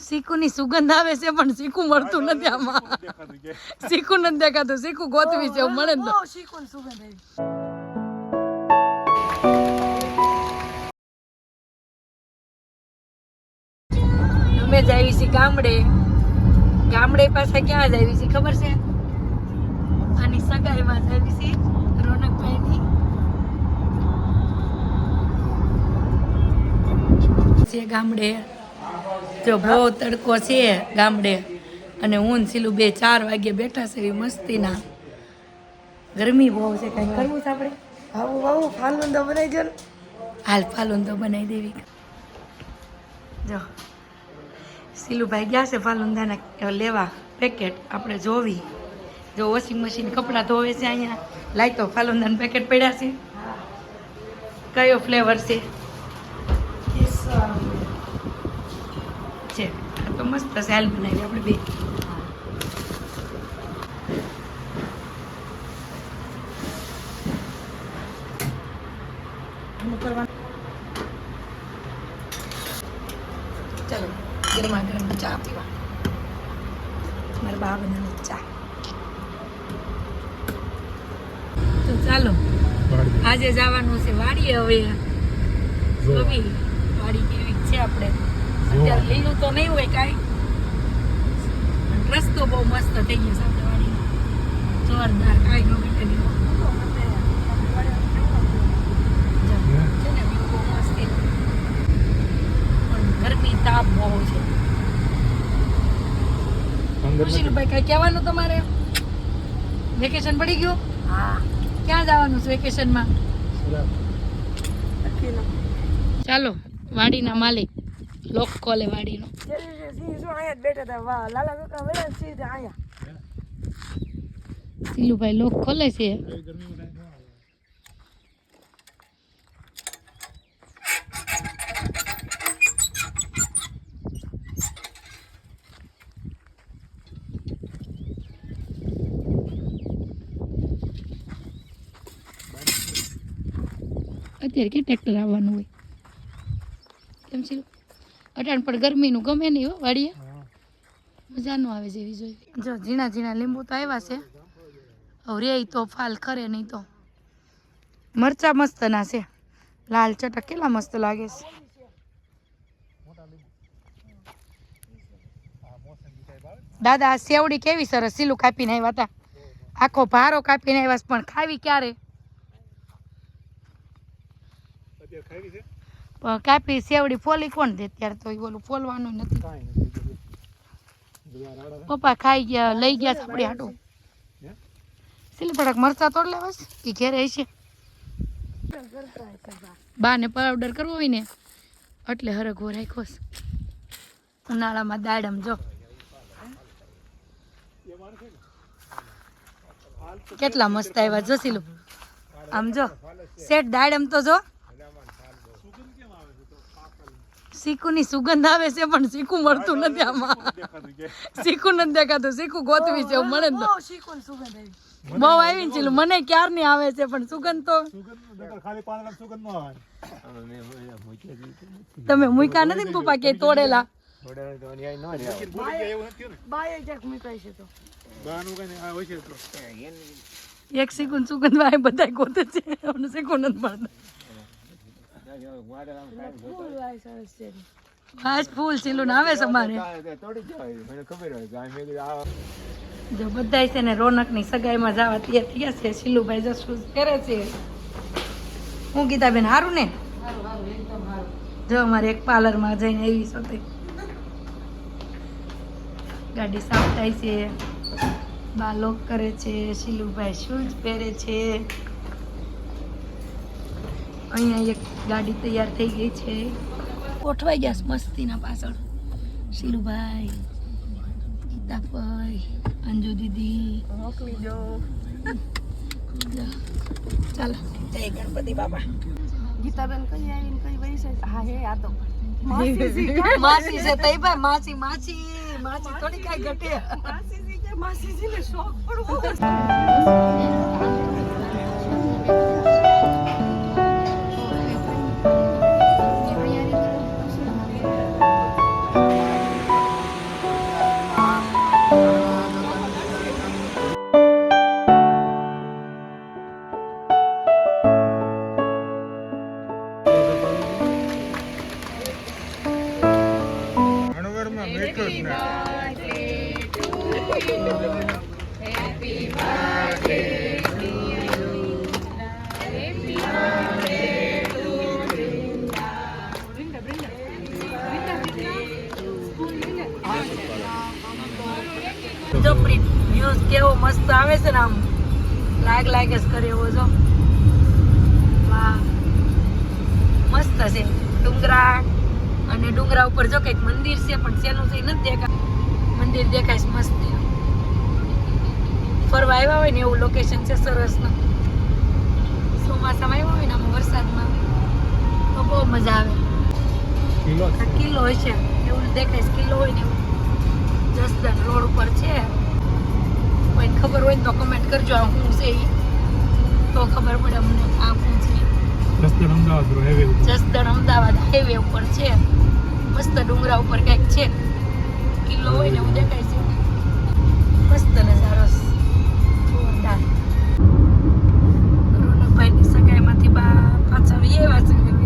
શીકુની સુગંધ આવે છે પણ શીકુ મળતું નથી આમાં. શીકુ નથી દેખાતું. શીકુ ગોતવી છે મળે ને તો. શીકુની સુગંધ આવી. અમે જ આવી છીએ ગામડે. ગામડે પાસે ક્યાં જ આવી છીએ ખબર છે? આની સગાઈમાં જ આવી છીએ રોનકભાઈની. છે ગામડે જો બહુ તડકો છે ગામડે અને હું સીલું 2-4 વાગે બેઠા છે મસ્તીના. ગરમી બહુ છે. કઈ કરવું છે આપણે? આવું આવું ફાલુંદો બનાવી દો ને. હાલ ફાલુંદો બનાવી દેવી. જો સીલુભાઈ ગયા છે ફાલુંદાના લેવા પેકેટ. આપણે જોવી. જો વોશિંગ મશીન કપડાં ધોવે છે અહીંયા. લાઈ તો ફાલુંદાના પેકેટ પડ્યા છે. કયો ફ્લેવર છે? છે આ તો મસ્ત છે. હાલ બનાવી આપણે બે. ચલો ગરમા ગરમ ચા પીવા. મારા બા બનાવે ચા. તો ચાલો આજે જવાનું છે વાડીએ. હવે જોવી વાડી કેવી છે. આપણે અત્યારે લીલું તો નહીં હોય કાંઈ. રસ્તો બહુ મસ્ત થઈ ગયો છે આપણે વાડી. જોરદાર. કાંઈ ન ઘટે નહીં. છે ને વ્યૂ બહુ મસ્ત. પણ ગરમી તાપ બહુ છે. સુશીલભાઈ કઈ કહેવાનું તમારે? વેકેશન પડી ગયું? હા. ક્યાં જવાનું છે વેકેશનમાં? ચાલો વાડીના માલિક લોક ખોલે વાડીનો. સીલુભાઈ લોક ખોલે છે. અત્યારે કે ટ્રેક્ટર આવવાનું હોય કેમ છે? અટાણ પણ ગરમીનું ગમે નહીં હો વાડીએ. મજા ન આવે જેવી જોઈ. જો ઝીણા ઝીણા લીંબુ તો આવ્યા છે. હવે રે તો ફાલ ખરે નહીં તો. મરચા મસ્ત ના છે. લાલ ચટક કેટલા મસ્ત લાગે છે. દાદા આ સેવડી કેવી સરસ. સીલું કાપીને આવ્યા હતા. આખો ભારો કાપીને આવ્યા પણ ખાવી ક્યારે? કાપી સેવડી ફોલી કોણ દે? ત્યારે તો ઓલું ફોલવાનું નથી. પપ્પા ખાઈ ગયા લઈ ગયા સાપડી હાટું. સીલી પડાક મરચા તોડ લેવાસ કે ઘેરે છે? બાને પાવડર કરવો હોય ને એટલે હરગવો રાખ્યો છે. ઉનાળામાં દાડમ જો કેટલા મસ્ત આવ્યા. જો સીલું આમ જો સેટ દાડમ તો જો. શીકુની સુગંધ આવે છે પણ શીકુ મળતું નથી આમાં. શીકુ નથી દેખાતું. શીકુ ગોતવી છે મળે ને તો. બહુ આવી ને ચીલું મને ક્યાર ની આવે છે પણ સુગંધ તો તમે મૂક્યા નથી ને પપ્પા કે તોડેલા? એક શીકુન સુગંધ વાય બધા ગોતે છે. શીકુ નથી મળતા. ખાસ ફૂલ સીલું આવે છે અમારે. જો બધા છે ને રોનકની સગાઈમાં જવા તૈયાર થયા છે. સીલુભાઈ જો શૂઝ પહેરે છે. હું કીધા બેન સારું ને? જો અમારે એક પાર્લરમાં જઈને આવી સાથે ગાડી સાફ થાય છે. બા લોક કરે છે. સીલુભાઈ શૂઝ પહેરે છે. અહીંયા એક ગાડી તૈયાર થઈ ગઈ છે. ગોઠવાઈ ગયા મસ્તીના પાછળ. સીલુભાઈ, ગીતાભાઈ, અંજુ દીદી મોકલી દો. ચાલો જય ગણપતિ બાપા. ગીતાબેન કઈ આવીને કઈ વઈ છે? હા હે આ તો માસી છે. તઈ ભાઈ માસી માસી માસી થોડી કઈ ઘટે. માસીજી ને શોખ પડવો. જો પ્રીત વ્યૂઝ કેવો મસ્ત આવે છે ને આમ લાગ જ કરે એવો જો વાહ મસ્ત છે ડુંગરા અને ડુંગરા ઉપર જો કઈક મંદિર છે પણ શેનું છે નથી દેખાય મંદિર દેખાય છે મસ્ત ફરવા આવ્યા હોય ને એવું લોકેશન છે સરસ ને ચોમાસામાં આવ્યા હોય ને આમાં વરસાદમાં તો બહુ મજા આવે કિલ્લો હોય છે એવું દેખાય છે કિલ્લો હોય ને એવું જસદણ રોડ ઉપર છે કોઈને ખબર હોય ને તો કમેન્ટ કરજો આ શું છે ઈ તો ખબર પડે અમને આ શું છે જસદણ અમદાવાદ હાઈવે ઉપર છે મસ્ત ડુંગરા ઉપર કંઈક છે કિલ્લો હોય ને એવું દેખાય છે મસ્ત નજારો જોરદાર રોનકભાઈની સગાઈમાંથી પાછા આવ્યા છે